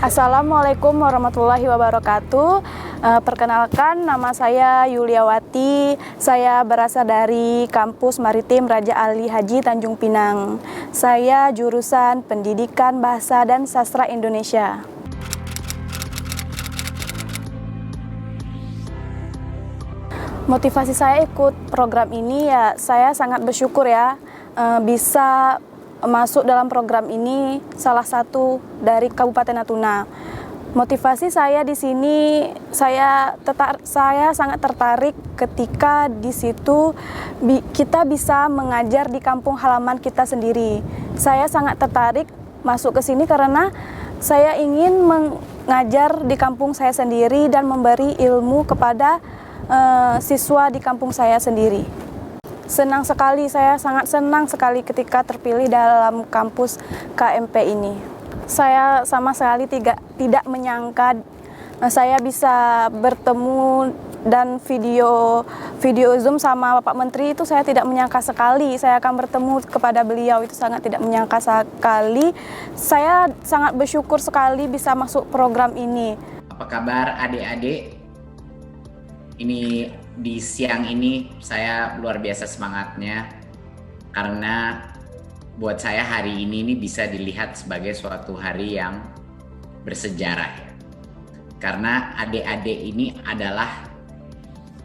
Assalamualaikum warahmatullahi wabarakatuh. Perkenalkan, nama saya Yuliawati. Saya berasal dari Kampus Maritim Raja Ali Haji Tanjung Pinang. Saya jurusan Pendidikan Bahasa dan Sastra Indonesia. Motivasi saya ikut program ini ya, saya sangat bersyukur ya bisa masuk dalam program ini, salah satu dari Kabupaten Natuna. Motivasi saya di sini, saya sangat tertarik ketika di situ kita bisa mengajar di kampung halaman kita sendiri. Saya sangat tertarik masuk ke sini karena saya ingin mengajar di kampung saya sendiri dan memberi ilmu kepada siswa di kampung saya sendiri. Senang sekali, saya sangat senang sekali ketika terpilih dalam kampus KMP ini. Saya sama sekali tidak menyangka saya bisa bertemu dan video Zoom sama Bapak Menteri itu saya tidak menyangka sekali. Saya akan bertemu kepada beliau itu sangat tidak menyangka sekali. Saya sangat bersyukur sekali bisa masuk program ini. Apa kabar adik-adik? Ini di siang ini saya luar biasa semangatnya karena buat saya hari ini bisa dilihat sebagai suatu hari yang bersejarah ya. Karena adik-adik ini adalah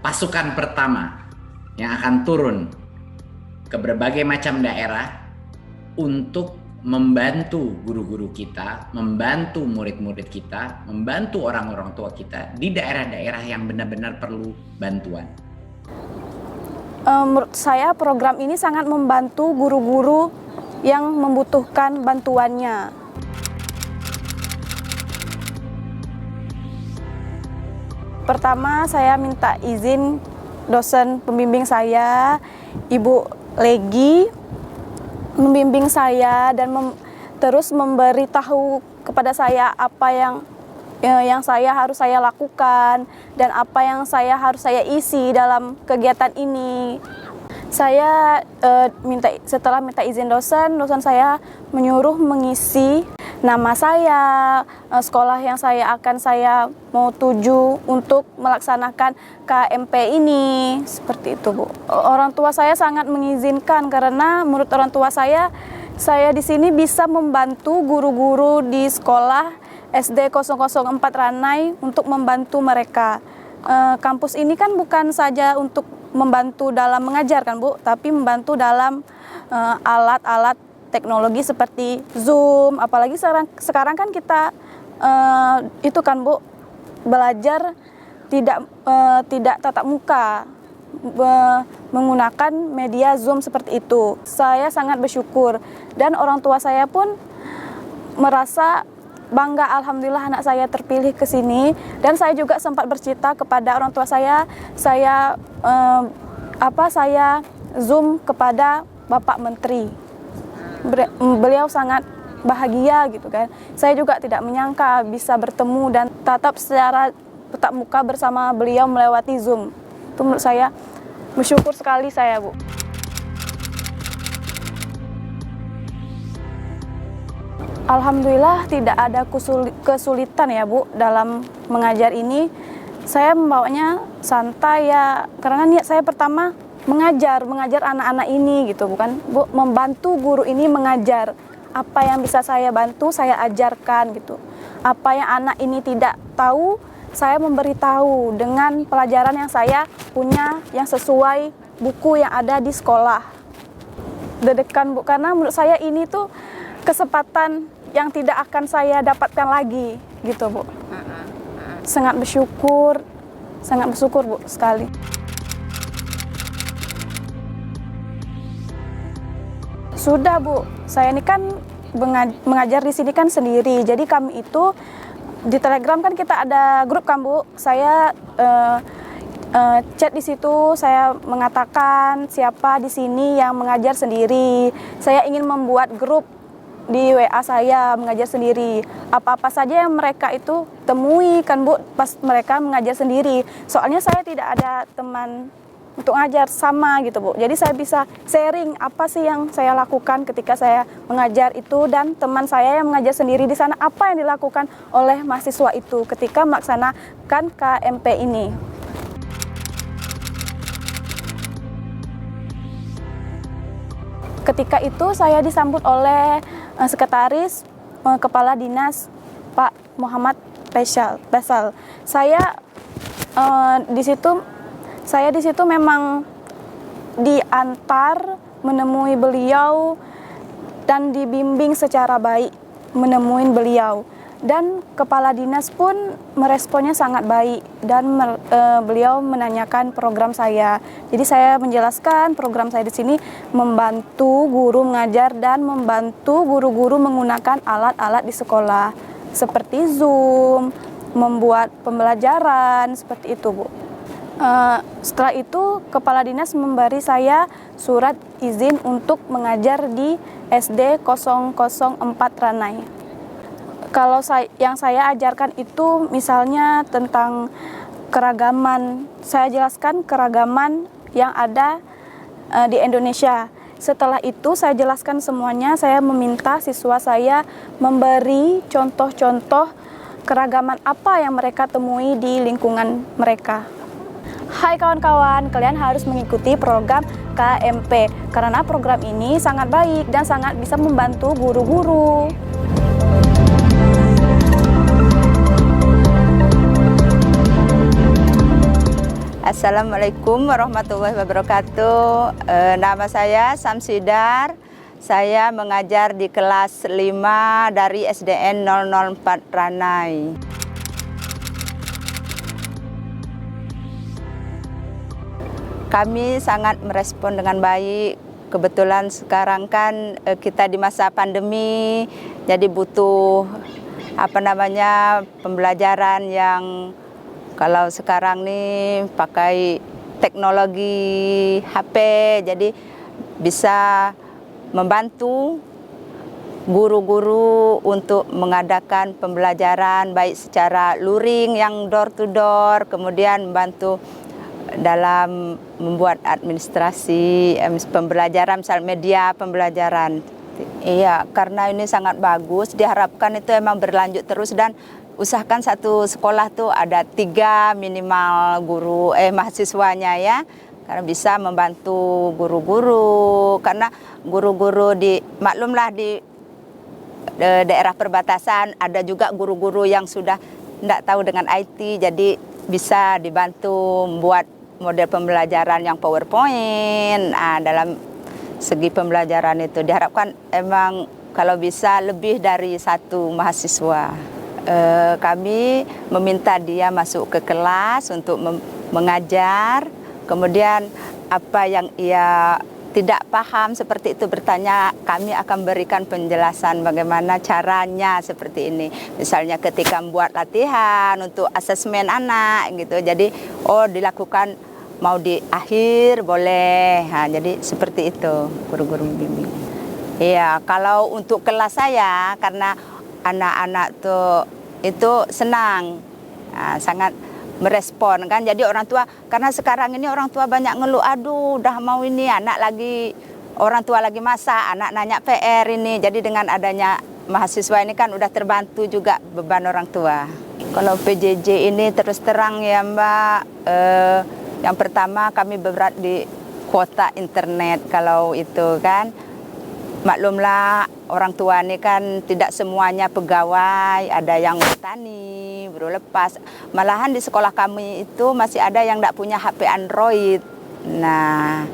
pasukan pertama yang akan turun ke berbagai macam daerah untuk membantu guru-guru kita, membantu murid-murid kita, membantu orang-orang tua kita di daerah-daerah yang benar-benar perlu bantuan. Menurut saya program ini sangat membantu guru-guru yang membutuhkan bantuannya. Pertama, saya minta izin dosen pembimbing saya, Ibu Legi, membimbing saya dan terus memberitahu kepada saya apa yang harus saya lakukan dan apa yang harus saya isi dalam kegiatan ini. Saya setelah minta izin dosen saya menyuruh mengisi nama saya, sekolah yang saya mau tuju untuk melaksanakan KMP ini, seperti itu Bu. Orang tua saya sangat mengizinkan karena menurut orang tua saya di sini bisa membantu guru-guru di sekolah SD 004 Ranai untuk membantu mereka. Kampus ini kan bukan saja untuk membantu dalam mengajar kan Bu, tapi membantu dalam alat-alat teknologi seperti Zoom, apalagi sekarang kan kita itu kan Bu, belajar tidak tatap muka, menggunakan media Zoom seperti itu. Saya sangat bersyukur dan orang tua saya pun merasa bangga, alhamdulillah anak saya terpilih ke sini. Dan saya juga sempat bercerita kepada orang tua saya Zoom kepada Bapak Menteri. Beliau sangat bahagia gitu kan. Saya juga tidak menyangka bisa bertemu dan secara tatap muka bersama beliau melewati Zoom. Itu menurut saya bersyukur sekali saya Bu. Alhamdulillah tidak ada kesulitan ya Bu dalam mengajar ini. Saya membawanya santai ya, karena niat saya pertama mengajar anak-anak ini gitu, bukan Bu, membantu guru ini mengajar. Apa yang bisa saya bantu, saya ajarkan gitu. Apa yang anak ini tidak tahu, saya memberitahu dengan pelajaran yang saya punya yang sesuai buku yang ada di sekolah. Deg-degan Bu, karena menurut saya ini tuh kesempatan yang tidak akan saya dapatkan lagi gitu Bu. Sangat bersyukur Bu sekali. Sudah Bu, saya ini kan mengajar di sini kan sendiri. Jadi kami itu di Telegram kan kita ada grup kan Bu. Saya chat di situ, saya mengatakan siapa di sini yang mengajar sendiri. Saya ingin membuat grup di WA saya mengajar sendiri. Apa-apa saja yang mereka itu temui kan Bu pas mereka mengajar sendiri. Soalnya saya tidak ada teman untuk ngajar sama gitu Bu. Jadi saya bisa sharing apa sih yang saya lakukan ketika saya mengajar itu, dan teman saya yang mengajar sendiri di sana apa yang dilakukan oleh mahasiswa itu ketika melaksanakan KMP ini. Ketika itu saya disambut oleh sekretaris Kepala Dinas Pak Muhammad Faisal. Saya di situ memang diantar menemui beliau dan dibimbing secara baik menemui beliau, dan kepala dinas pun meresponnya sangat baik, dan beliau menanyakan program saya. Jadi saya menjelaskan program saya di sini membantu guru mengajar dan membantu guru-guru menggunakan alat-alat di sekolah seperti Zoom, membuat pembelajaran seperti itu Bu. Setelah itu kepala dinas memberi saya surat izin untuk mengajar di SD 004 Ranai. Kalau yang saya ajarkan itu misalnya tentang keragaman, saya jelaskan keragaman yang ada di Indonesia. Setelah itu saya jelaskan semuanya, saya meminta siswa saya memberi contoh-contoh keragaman apa yang mereka temui di lingkungan mereka. Hai kawan-kawan, kalian harus mengikuti program KMP karena program ini sangat baik dan sangat bisa membantu guru-guru. Assalamualaikum warahmatullahi wabarakatuh. Nama saya Samsidar. Saya mengajar di kelas 5 dari SDN 004 Ranai. Kami sangat merespon dengan baik. Kebetulan sekarang kan kita di masa pandemi, jadi butuh pembelajaran yang kalau sekarang nih pakai teknologi HP, jadi bisa membantu guru-guru untuk mengadakan pembelajaran baik secara luring yang door to door, kemudian membantu dalam membuat administrasi pembelajaran, misal media pembelajaran. Iya, karena ini sangat bagus, diharapkan itu emang berlanjut terus, dan usahakan satu sekolah tuh ada 3 minimal guru mahasiswanya ya, karena bisa membantu guru-guru, karena guru-guru maklumlah di daerah perbatasan ada juga guru-guru yang sudah tidak tahu dengan IT, jadi bisa dibantu membuat model pembelajaran yang PowerPoint. Dalam segi pembelajaran itu diharapkan emang kalau bisa lebih dari 1 mahasiswa. Kami meminta dia masuk ke kelas untuk mengajar, kemudian apa yang ia tidak paham seperti itu bertanya, kami akan berikan penjelasan bagaimana caranya seperti ini. Misalnya ketika membuat latihan untuk asesmen anak gitu, jadi dilakukan mau di akhir boleh, jadi seperti itu guru-guru membimbing. Iya, kalau untuk kelas saya karena anak-anak tuh itu senang, sangat merespon kan. Jadi orang tua, karena sekarang ini orang tua banyak ngeluh, aduh udah mau ini anak lagi, orang tua lagi masak, anak nanya PR ini. Jadi dengan adanya mahasiswa ini kan udah terbantu juga beban orang tua. Kalau PJJ ini terus terang ya Mbak, yang pertama kami berat di kuota internet. Kalau itu kan maklumlah orang tua ini kan tidak semuanya pegawai, ada yang bertani, baru lepas. Malahan di sekolah kami itu masih ada yang tidak punya HP Android. Nah,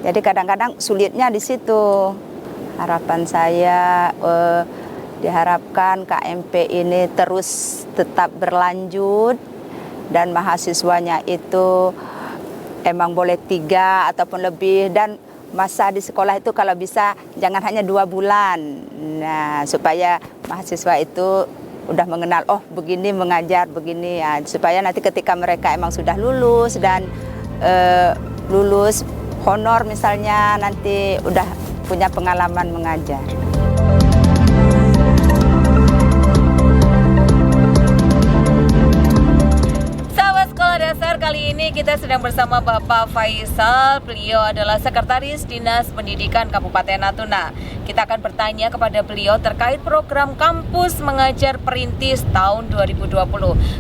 jadi kadang-kadang sulitnya di situ. Harapan saya diharapkan KMP ini terus tetap berlanjut dan mahasiswanya itu emang boleh 3 ataupun lebih, dan masa di sekolah itu kalau bisa jangan hanya 2 bulan. Nah, supaya mahasiswa itu udah mengenal, begini mengajar, begini ya, supaya nanti ketika mereka emang sudah lulus dan lulus honor misalnya, nanti udah punya pengalaman mengajar. Sahabat sekolah Sekolah Dasar kali ini kita sedang bersama Bapak Faisal. Beliau adalah Sekretaris Dinas Pendidikan Kabupaten Natuna. Kita akan bertanya kepada beliau terkait program Kampus Mengajar Perintis tahun 2020.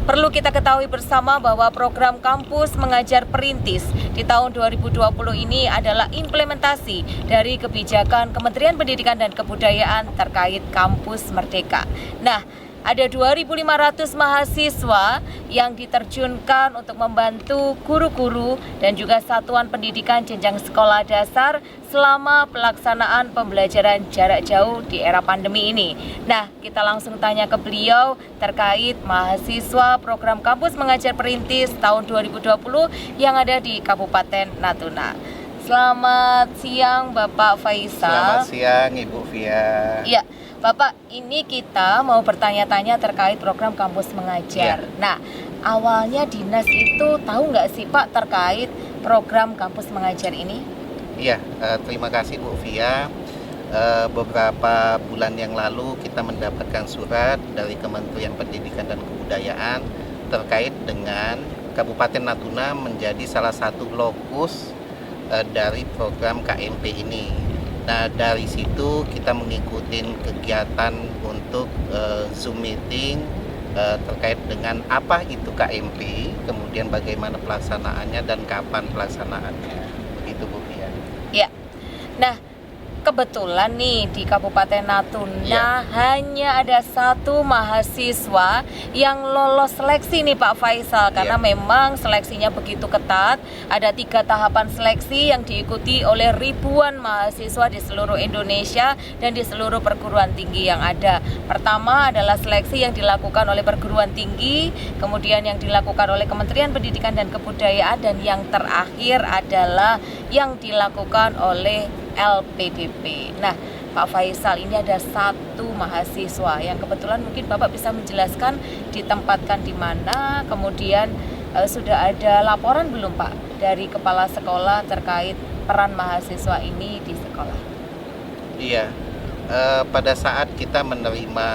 Perlu kita ketahui bersama bahwa program Kampus Mengajar Perintis di tahun 2020 ini adalah implementasi dari kebijakan Kementerian Pendidikan dan Kebudayaan terkait Kampus Merdeka. Nah, ada 2.500 mahasiswa yang diterjunkan untuk membantu guru-guru dan juga satuan pendidikan jenjang sekolah dasar selama pelaksanaan pembelajaran jarak jauh di era pandemi ini. Nah, kita langsung tanya ke beliau terkait mahasiswa program Kampus Mengajar Perintis tahun 2020 yang ada di Kabupaten Natuna. Selamat siang Bapak Faisal. Selamat siang Ibu Via. Iya, Bapak, ini kita mau bertanya-tanya terkait program Kampus Mengajar. Nah, awalnya dinas itu tahu nggak sih Pak terkait program Kampus Mengajar ini? Iya, terima kasih Bu Via. Beberapa bulan yang lalu kita mendapatkan surat dari Kementerian Pendidikan dan Kebudayaan terkait dengan Kabupaten Natuna menjadi salah satu lokus dari program KMP ini. Nah, dari situ kita mengikuti kegiatan untuk Zoom meeting terkait dengan apa itu KMP, kemudian bagaimana pelaksanaannya dan kapan pelaksanaannya. Begitu Bu Pia. Ya. Nah, kebetulan nih di Kabupaten Natuna hanya ada satu mahasiswa yang lolos seleksi nih Pak Faisal, karena memang seleksinya begitu ketat. Ada 3 tahapan seleksi yang diikuti oleh ribuan mahasiswa di seluruh Indonesia dan di seluruh perguruan tinggi yang ada. Pertama adalah seleksi yang dilakukan oleh perguruan tinggi, kemudian yang dilakukan oleh Kementerian Pendidikan dan Kebudayaan, dan yang terakhir adalah yang dilakukan oleh LPDP. Nah, Pak Faisal, ini ada satu mahasiswa yang kebetulan mungkin Bapak bisa menjelaskan ditempatkan di mana, kemudian sudah ada laporan belum Pak dari kepala sekolah terkait peran mahasiswa ini di sekolah? Iya, pada saat kita menerima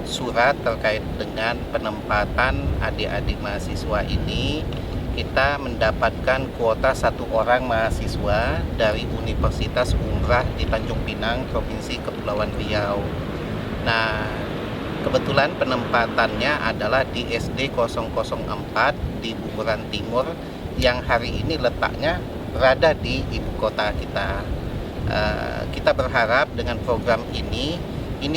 surat terkait dengan penempatan adik-adik mahasiswa ini, kita mendapatkan kuota 1 orang mahasiswa dari Universitas Umrah di Tanjung Pinang, Provinsi Kepulauan Riau. Nah, kebetulan penempatannya adalah di SD 004 di Bunguran Timur yang hari ini letaknya berada di ibu kota kita. Kita berharap dengan program ini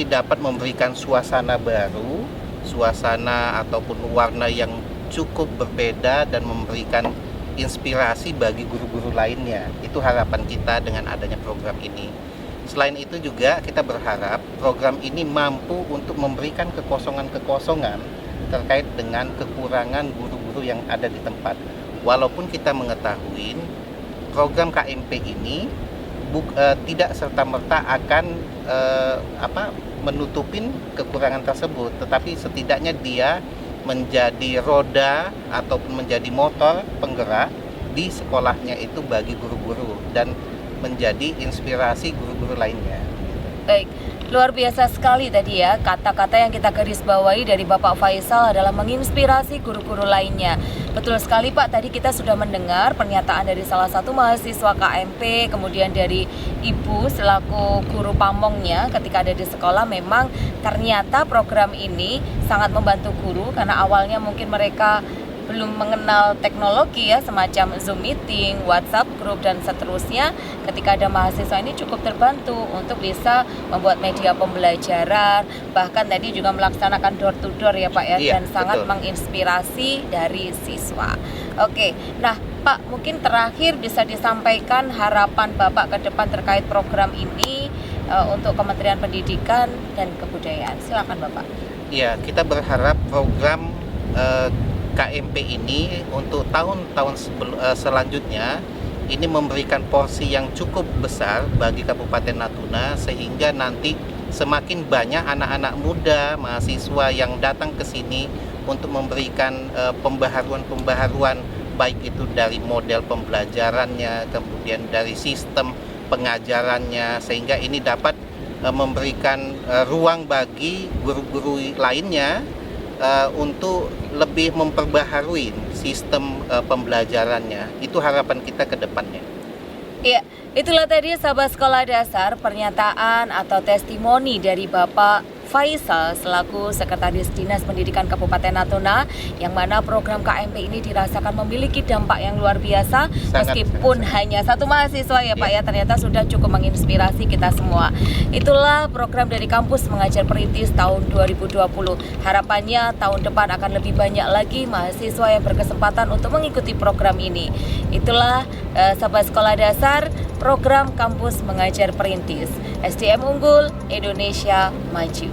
dapat memberikan suasana baru, suasana ataupun warna yang cukup berbeda dan memberikan inspirasi bagi guru-guru lainnya. Itu harapan kita dengan adanya program ini. Selain itu juga kita berharap program ini mampu untuk memberikan kekosongan-kekosongan terkait dengan kekurangan guru-guru yang ada di tempat. Walaupun kita mengetahui program KMP ini tidak serta-merta akan menutupin kekurangan tersebut, tetapi setidaknya dia menjadi roda ataupun menjadi motor penggerak di sekolahnya itu bagi guru-guru dan menjadi inspirasi guru-guru lainnya. Baik, luar biasa sekali tadi ya, kata-kata yang kita garis bawahi dari Bapak Faisal adalah menginspirasi guru-guru lainnya. Betul sekali Pak, tadi kita sudah mendengar pernyataan dari salah satu mahasiswa KMP, kemudian dari Ibu selaku guru pamongnya ketika ada di sekolah. Memang ternyata program ini sangat membantu guru karena awalnya mungkin mereka belum mengenal teknologi ya, semacam Zoom meeting, WhatsApp group dan seterusnya. Ketika ada mahasiswa ini cukup terbantu untuk bisa membuat media pembelajaran, bahkan tadi juga melaksanakan door to door ya Pak ya, dan sangat menginspirasi dari siswa. Oke, nah Pak, mungkin terakhir bisa disampaikan harapan Bapak ke depan terkait program ini untuk Kementerian Pendidikan dan Kebudayaan. Silakan Bapak. Iya, kita berharap program KMP ini untuk tahun-tahun selanjutnya ini memberikan porsi yang cukup besar bagi Kabupaten Natuna, sehingga nanti semakin banyak anak-anak muda, mahasiswa yang datang ke sini untuk memberikan pembaharuan baik itu dari model pembelajarannya, kemudian dari sistem pengajarannya, sehingga ini dapat memberikan ruang bagi guru-guru lainnya untuk lebih memperbaharui sistem pembelajarannya. Itu harapan kita ke depannya. Iya, itulah tadi sahabat sekolah dasar pernyataan atau testimoni dari Bapak Faisal selaku Sekretaris Dinas Pendidikan Kabupaten Natuna, yang mana program KMP ini dirasakan memiliki dampak yang luar biasa. Meskipun hanya satu mahasiswa ya Pak ya, ternyata sudah cukup menginspirasi kita semua. Itulah program dari Kampus Mengajar Perintis tahun 2020. Harapannya tahun depan akan lebih banyak lagi mahasiswa yang berkesempatan untuk mengikuti program ini. Itulah sahabat sekolah dasar, program Kampus Mengajar Perintis. SDM unggul, Indonesia maju.